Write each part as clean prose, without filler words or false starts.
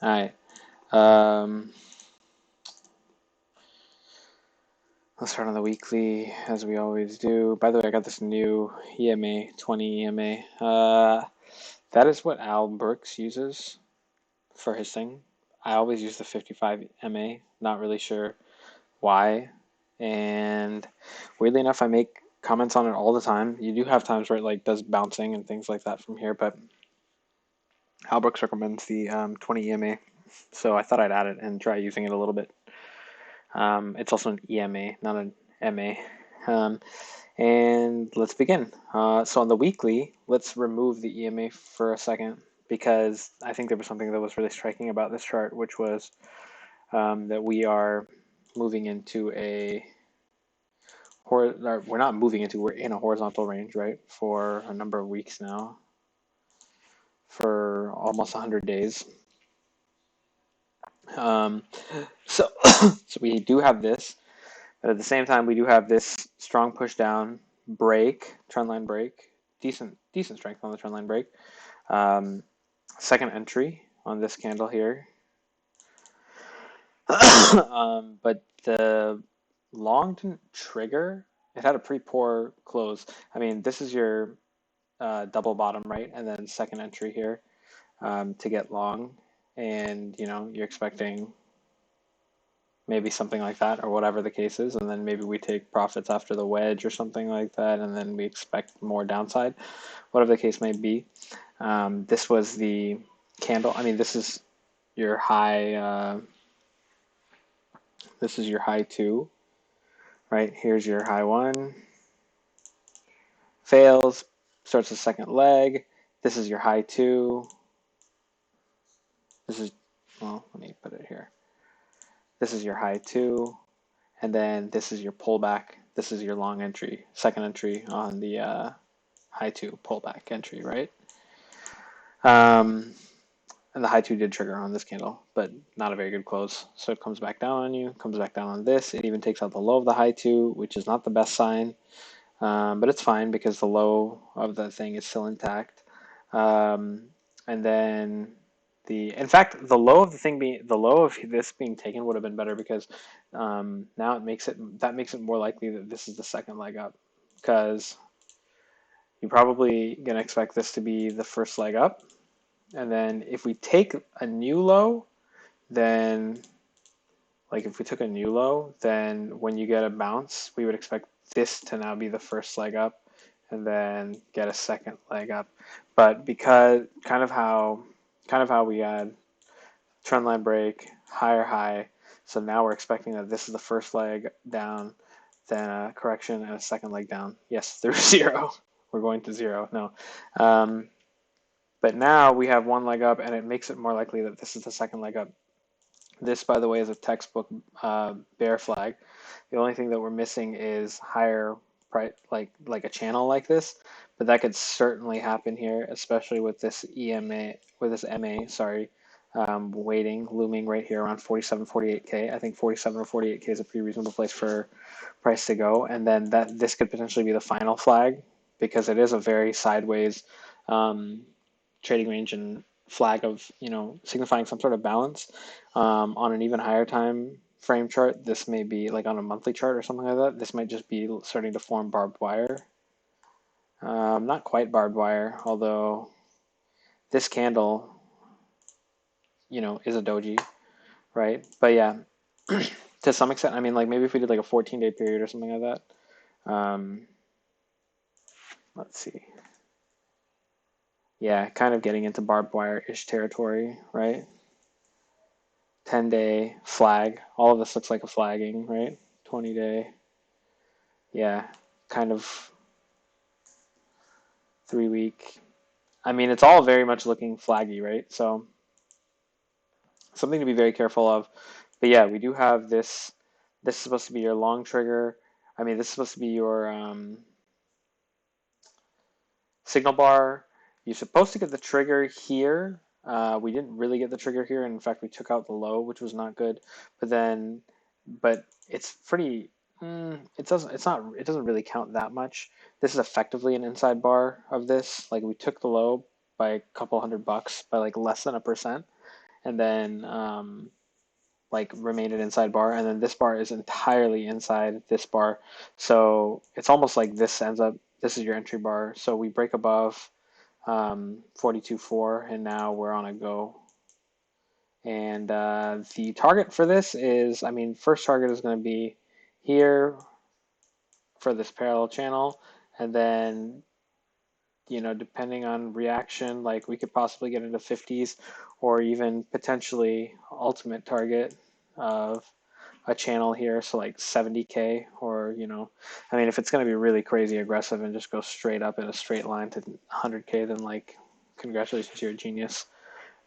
All right. Um, let's start on the weekly as we always do. By the way, I got this new EMA, 20 EMA. That is what Al Brooks uses for his thing. I always use the 55 MA, not really sure why. And weirdly enough, I make comments on it all the time. You do have times where it like does bouncing and things like that from here, but Al Brooks recommends the 20 EMA, so I thought I'd add it and try using it a little bit. It's also an EMA, not an MA. Um, and let's begin. So on the weekly, let's remove the EMA for a second because I think there was something that was really striking about this chart, which was that we are moving into we're not moving into, we're in a horizontal range, right, for a number of weeks now, for almost 100 days. Um, so, so we do have this, but at the same time, we do have this strong push down break, trend line break, decent strength on the trend line break. Um, Second entry on this candle here. But the long didn't trigger. It had a pretty poor close. I mean, this is your double bottom, right? And then second entry here to get long. And, you're expecting maybe something like that or whatever the case is. And then maybe we take profits after the wedge or something like that. And then we expect more downside, whatever the case may be. This was the candle. I mean, this is your high. This is your high two, right? Here's your high one. Fails, starts the second leg. This is your high two. This is, well, let me put it here. This is your high two, and then this is your pullback. This is your long entry, second entry on the high two pullback entry, right? Um, and the high two did trigger on this candle, but not a very good close. So it comes back down on you, comes back down on this. It even takes out the low of the high two, which is not the best sign. But it's fine because the low of the thing is still intact. And then in fact, the low of the low of this being taken would have been better because now that makes it more likely that this is the second leg up because you're probably gonna expect this to be the first leg up. And then if we take a new low, then like if we took a new low, then when you get a bounce, we would expect this to now be the first leg up and then get a second leg up. But because kind of how we had trend line break, higher high, so now we're expecting that this is the first leg down, then a correction and a second leg down. Yes, through zero. We're going to zero. No. But now we have one leg up and it makes it more likely that this is the second leg up. This, by the way, is a textbook bear flag. The only thing that we're missing is higher price, like a channel like this, but that could certainly happen here, especially with this EMA, with this MA, sorry, waiting, looming right here around 47, 48K. I think 47 or 48K is a pretty reasonable place for price to go, and then this could potentially be the final flag because it is a very sideways um, trading range and flag of signifying some sort of balance on an even higher time frame chart. This may be like on a monthly chart or something like that. This might just be starting to form barbed wire. Not quite barbed wire, although this candle is a doji, right? But yeah, to some extent, I mean, like maybe if we did like a 14-day period or something like that. Let's see. Yeah, kind of getting into barbed wire-ish territory, right? 10-day flag. All of this looks like a flagging, right? 20-day. Yeah, kind of 3-week. I mean, it's all very much looking flaggy, right? So something to be very careful of. But yeah, we do have this. This is supposed to be your long trigger. I mean, this is supposed to be your signal bar. You're supposed to get the trigger here. We didn't really get the trigger here. In fact, we took out the low, which was not good. But it's pretty. It doesn't. It's not. It doesn't really count that much. This is effectively an inside bar of this. Like we took the low by a couple $100 by like less than 1%, and then like remain an inside bar, and then this bar is entirely inside this bar. So it's almost like this ends up, this is your entry bar. So we break above 42.4, and now we're on a go. And the target for this is, I mean, first target is going to be here for this parallel channel, and then, you know, depending on reaction, like we could possibly get into 50s, or even potentially ultimate target of a channel here, so like 70K, or, you know, I mean, if it's going to be really crazy aggressive and just go straight up in a straight line to 100K, then like, congratulations, you're a genius.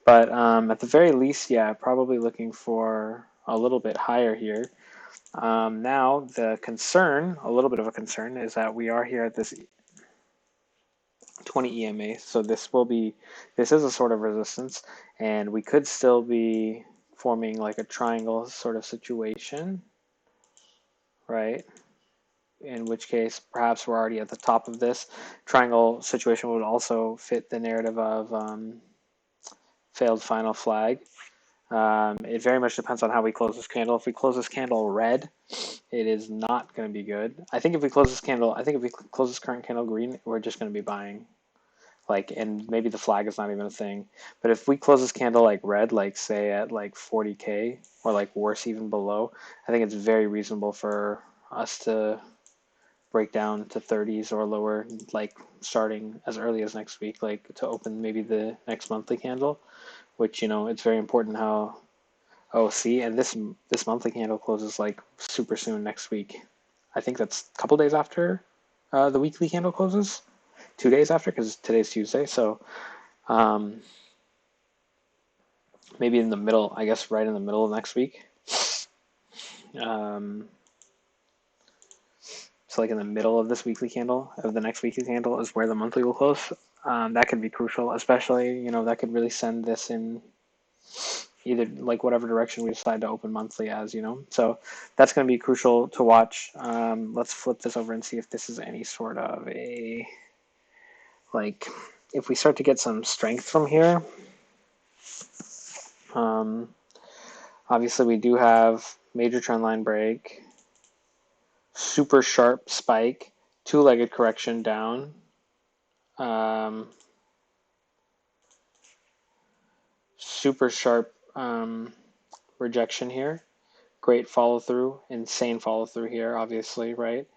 But at the very least, yeah, probably looking for a little bit higher here. Now, the concern, a little bit of a concern, is that we are here at this 20 EMA, so this is a sort of resistance, and we could still be forming like a triangle sort of situation, right? In which case, perhaps we're already at the top of this. Triangle situation would also fit the narrative of failed final flag. It very much depends on how we close this candle. If we close this candle red, it is not going to be good. I think if we close this current candle green, we're just going to be buying. Like, and maybe the flag is not even a thing. But if we close this candle like red, like say at like 40K, or like worse, even below, I think it's very reasonable for us to break down to 30s or lower, like starting as early as next week, like to open maybe the next monthly candle, which, you know, it's very important how, oh, see, and this monthly candle closes like super soon next week. I think that's a couple days after the weekly candle closes, 2 days after, because today's Tuesday. So maybe in the middle, I guess right in the middle of next week. So like in the middle of this weekly candle, of the next weekly candle, is where the monthly will close. That could be crucial, especially, you know, that could really send this in either like whatever direction we decide to open monthly as, you know. So that's going to be crucial to watch. Let's flip this over and see if this is any sort of a, like, if we start to get some strength from here. Obviously we do have major trend line break, super sharp spike, two-legged correction down, super sharp rejection here, great follow through, insane follow through here, obviously, right?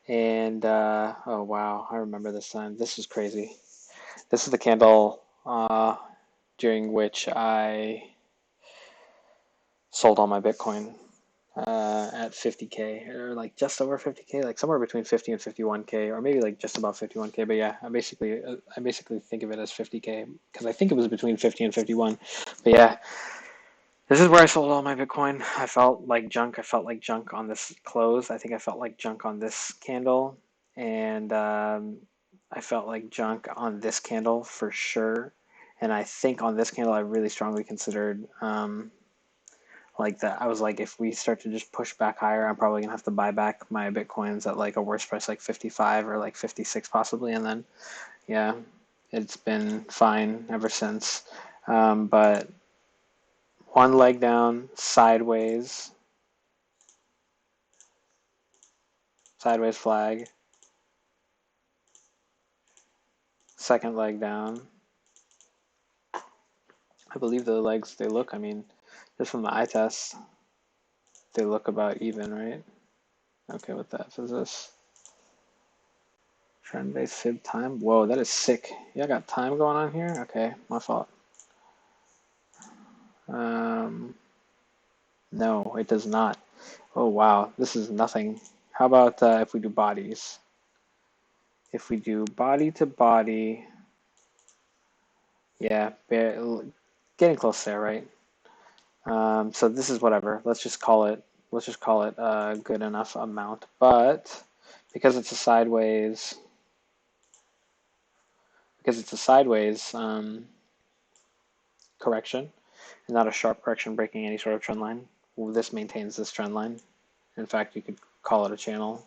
And oh wow, I remember this time. This is crazy. This is the candle during which I sold all my Bitcoin at 50K, or like just over 50K, like somewhere between 50 and 51K, or maybe like just about 51K. But yeah, I basically think of it as 50K because I think it was between 50 and 51. But yeah, this is where I sold all my Bitcoin. I felt like junk. I felt like junk on this close. I think I felt like junk on this candle, and I felt like junk on this candle for sure. And I think on this candle, I really strongly considered like that. I was like, if we start to just push back higher, I'm probably gonna have to buy back my Bitcoins at like a worse price, like 55 or like 56 possibly. And then, yeah, it's been fine ever since. But one leg down, sideways flag, second leg down. I believe the legs, they look, I mean, just from the eye test, they look about even, right? Okay, with that, is this trend-based fib time? Whoa, that is sick. Yeah, I got time going on here? Okay, my fault. No, it does not. Oh, wow, this is nothing. How about if we do bodies? If we do body to body, yeah, getting close there, right? So this is whatever. Let's just call it a good enough amount. But because it's a sideways, correction, and not a sharp correction breaking any sort of trend line, this maintains this trend line. In fact, you could call it a channel.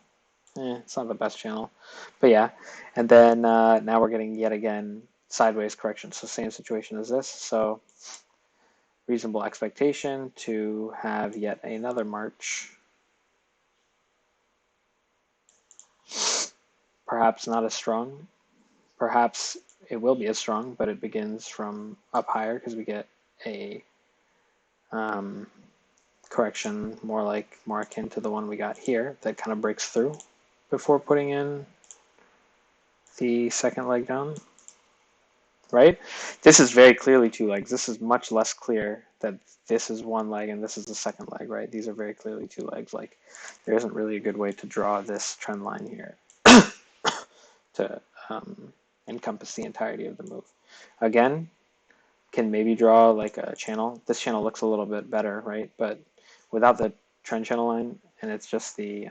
It's not the best channel, but yeah. And then now we're getting yet again sideways correction. So same situation as this. So reasonable expectation to have yet another March. Perhaps not as strong. Perhaps it will be as strong, but it begins from up higher because we get a correction more akin to the one we got here that kind of breaks through before putting in the second leg down, right? This is very clearly two legs. This is much less clear that this is one leg and this is the second leg, right? These are very clearly two legs. Like, there isn't really a good way to draw this trend line here to encompass the entirety of the move. Again, can maybe draw like a channel. This channel looks a little bit better, right? But without the trend channel line, and it's just the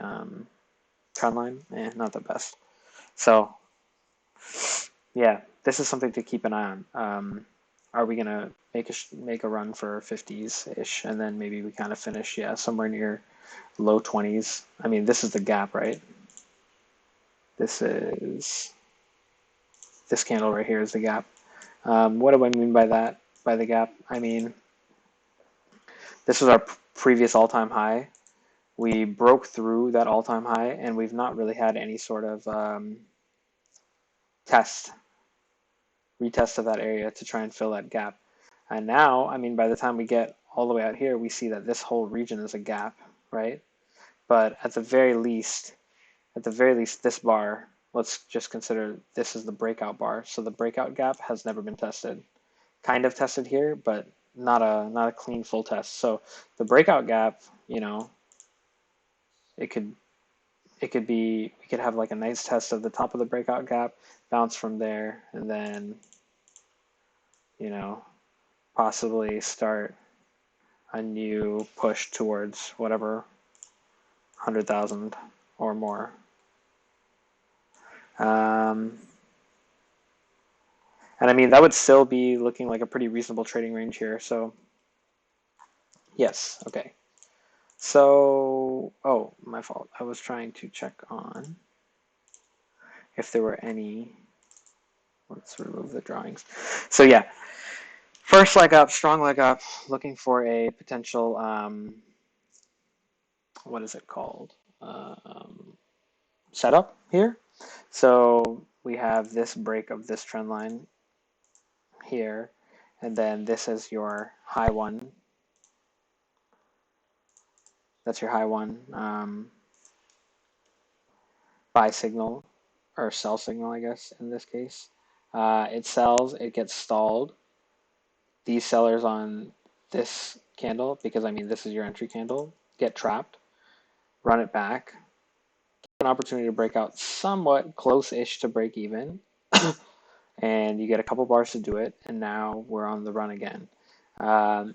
trend line, not the best. So yeah, this is something to keep an eye on. Are we gonna make a run for 50s ish, and then maybe we kind of finish, somewhere near low 20s? I mean, this is the gap, right? This candle right here is the gap. What do I mean by that? By the gap, I mean this was our previous all-time high. We broke through that all-time high, and we've not really had any sort of retest of that area to try and fill that gap. And now, I mean, by the time we get all the way out here, we see that this whole region is a gap, right? But at the very least, this bar, let's just consider this is the breakout bar. So the breakout gap has never been tested. Kind of tested here, but not a clean full test. So the breakout gap, it could be, we could have like a nice test of the top of the breakout gap, bounce from there, and then possibly start a new push towards whatever 100,000 or more. And I mean, that would still be looking like a pretty reasonable trading range here. So yes, okay. So, oh, my fault. I was trying to check on if there were any. Let's remove the drawings. So yeah, first leg up, strong leg up, looking for a potential, what is it called? Setup here. So we have this break of this trend line here, and then this is your high one. That's your high one. Buy signal, or sell signal, I guess, in this case. It sells, it gets stalled. These sellers on this candle, because I mean this is your entry candle, get trapped, run it back, an opportunity to break out somewhat close-ish to break even, and you get a couple bars to do it, and now we're on the run again.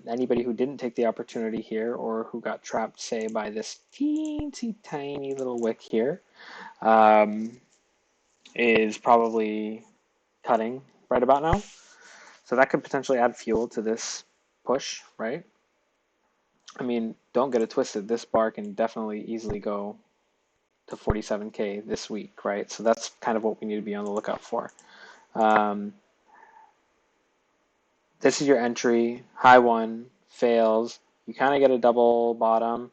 Anybody who didn't take the opportunity here, or who got trapped, say, by this teensy tiny little wick here, is probably cutting right about now. So that could potentially add fuel to this push, right? I mean, don't get it twisted. This bar can definitely easily go to 47K this week, right? So that's kind of what we need to be on the lookout for. This is your entry, high one, fails. You kind of get a double bottom.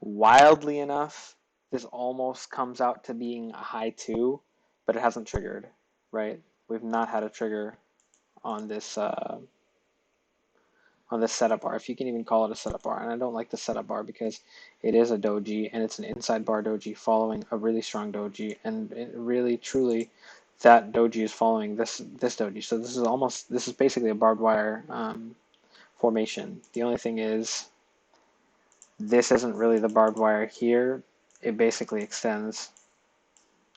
Wildly enough, this almost comes out to being a high two, but it hasn't triggered, right? We've not had a trigger on this setup bar, if you can even call it a setup bar. And I don't like the setup bar because it is a doji, and it's an inside bar doji following a really strong doji, and it really truly that doji is following this doji. So this is basically a barbed wire formation. The only thing is this isn't really the barbed wire here. It basically extends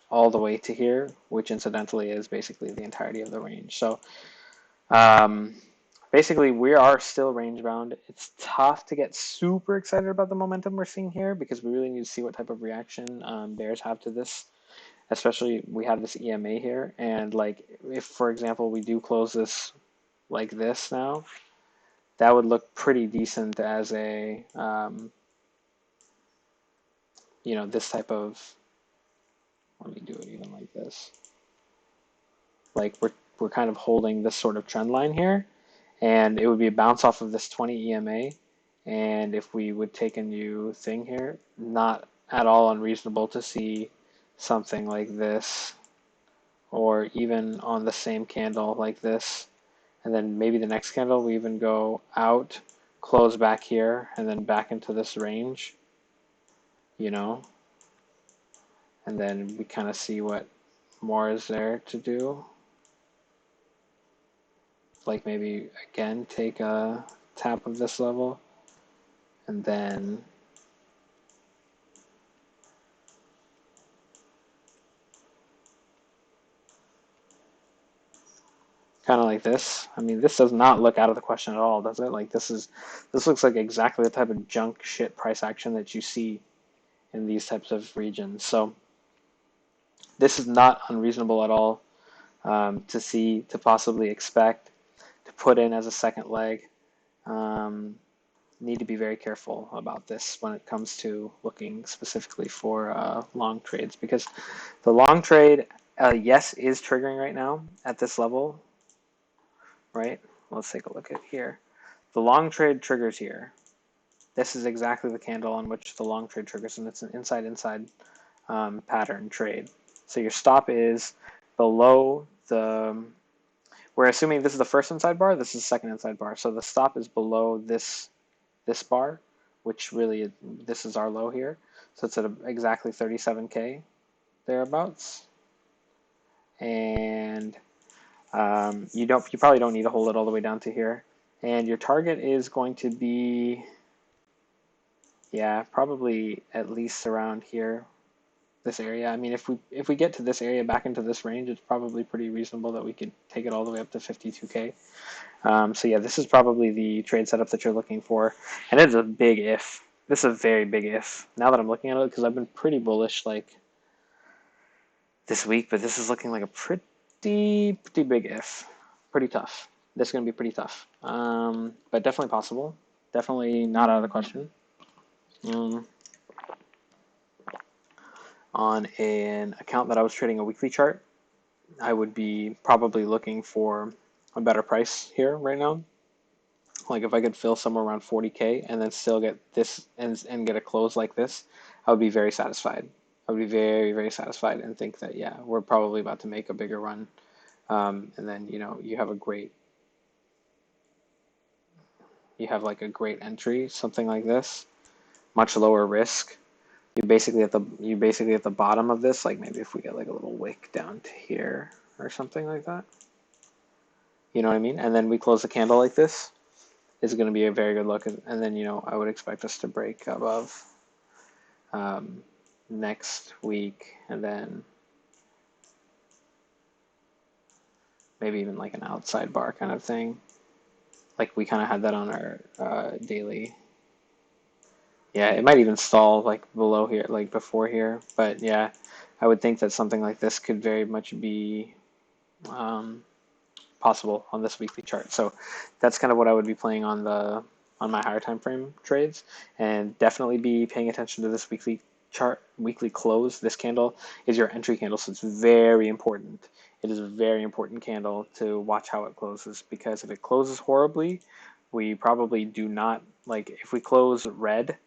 all the way to here, which incidentally is basically the entirety of the range. So basically, we are still range bound. It's tough to get super excited about the momentum we're seeing here because we really need to see what type of reaction bears have to this. Especially, we have this EMA here, and like if, for example, we do close this like this now, that would look pretty decent as a this type of. Let me do it even like this. Like we're kind of holding this sort of trend line here. and it would be a bounce off of this 20 EMA. And if we would take a new thing here, not at all unreasonable to see something like this, or even on the same candle like this. And then maybe the next candle we even go out, close back here, and then back into this range, you know, and then we kind of see what more is there to do. Like maybe again take a tap of this level, and then kind of like this. I mean, this does not look out of the question at all, does it? Like this looks like exactly the type of junk shit price action that you see in these types of regions. So this is not unreasonable at all to see, to possibly expect, to put in as a second leg. Need to be very careful about this when it comes to looking specifically for long trades, because the long trade, yes, is triggering right now at this level, right? Let's take a look at here. The long trade triggers here. This is exactly the candle on which the long trade triggers, and it's an inside pattern trade. So your stop is below the, we're assuming this is the first inside bar, this is the second inside bar. So the stop is below this bar, which really, this is our low here. So it's at exactly 37K thereabouts. And you probably don't need to hold it all the way down to here. And your target is going to be, yeah, probably at least around here, this area. I mean, if we get to this area back into this range, it's probably pretty reasonable that we could take it all the way up to 52K. So yeah, this is probably the trade setup that you're looking for, and it's a big if. This is a very big if. Now that I'm looking at it, because I've been pretty bullish like this week, but this is looking like a pretty big if. Pretty tough. This is going to be pretty tough, but definitely possible. Definitely not out of the question. On an account that I was trading a weekly chart, I would be probably looking for a better price here right now. Like if I could fill somewhere around 40K and then still get this and get a close like this, I would be very satisfied. I would be very, very satisfied and think that, yeah, we're probably about to make a bigger run. And then, you know, you have like a great entry, something like this, much lower risk. You're basically at the bottom of this, like maybe if we get like a little wick down to here or something like that. You know what I mean? And then we close the candle like this. Is going to be a very good look, and then, you know, I would expect us to break above next week, and then maybe even like an outside bar kind of thing, like we kind of had that on our daily. Yeah, it might even stall like below here, like before here, but yeah, I would think that something like this could very much be possible on this weekly chart. So that's kind of what I would be playing on my higher time frame trades, and definitely be paying attention to this weekly chart, weekly close. This candle is your entry candle, so it's very important. It is a very important candle to watch how it closes, because if it closes horribly, we probably do not, like if we close red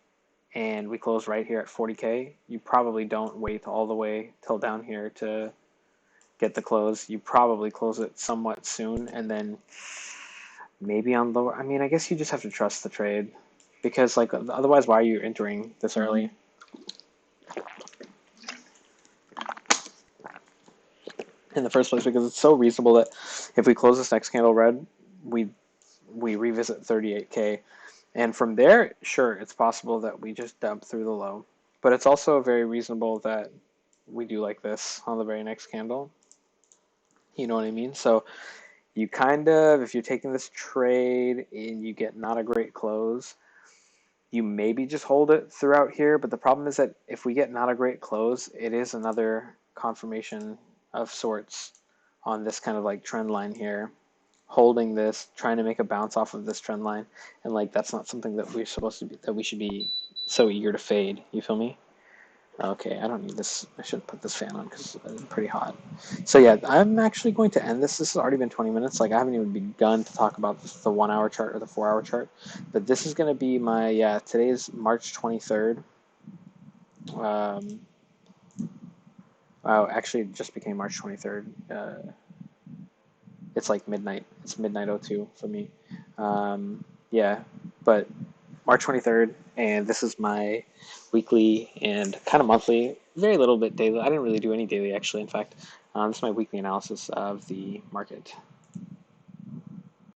and we close right here at 40K, you probably don't wait all the way till down here to get the close. You probably close it somewhat soon, and then maybe on lower. I mean, I guess you just have to trust the trade, because like otherwise, why are you entering this early? In the first place, because it's so reasonable that if we close this next candle red, we revisit 38K, and from there, sure, it's possible that we just dump through the low, but it's also very reasonable that we do like this on the very next candle. You know what I mean? So you kind of, if you're taking this trade and you get not a great close, you maybe just hold it throughout here. But the problem is that if we get not a great close, it is another confirmation of sorts on this kind of like trend line here, holding this, trying to make a bounce off of this trend line. And like, that's not something that we're supposed to be, that we should be so eager to fade. You feel me? Okay, I don't need this. I shouldn't put this fan on because it's pretty hot. So yeah, I'm actually going to end this. This has already been 20 minutes. Like I haven't even begun to talk about the 1 hour chart or the 4 hour chart. But this is going to be my, yeah, today's March 23rd. Um, oh, actually it just became March 23rd. It's like midnight. It's midnight 02 for me. Yeah, but March 23rd, and this is my weekly and kind of monthly, very little bit daily. I didn't really do any daily actually, in fact. This is my weekly analysis of the market.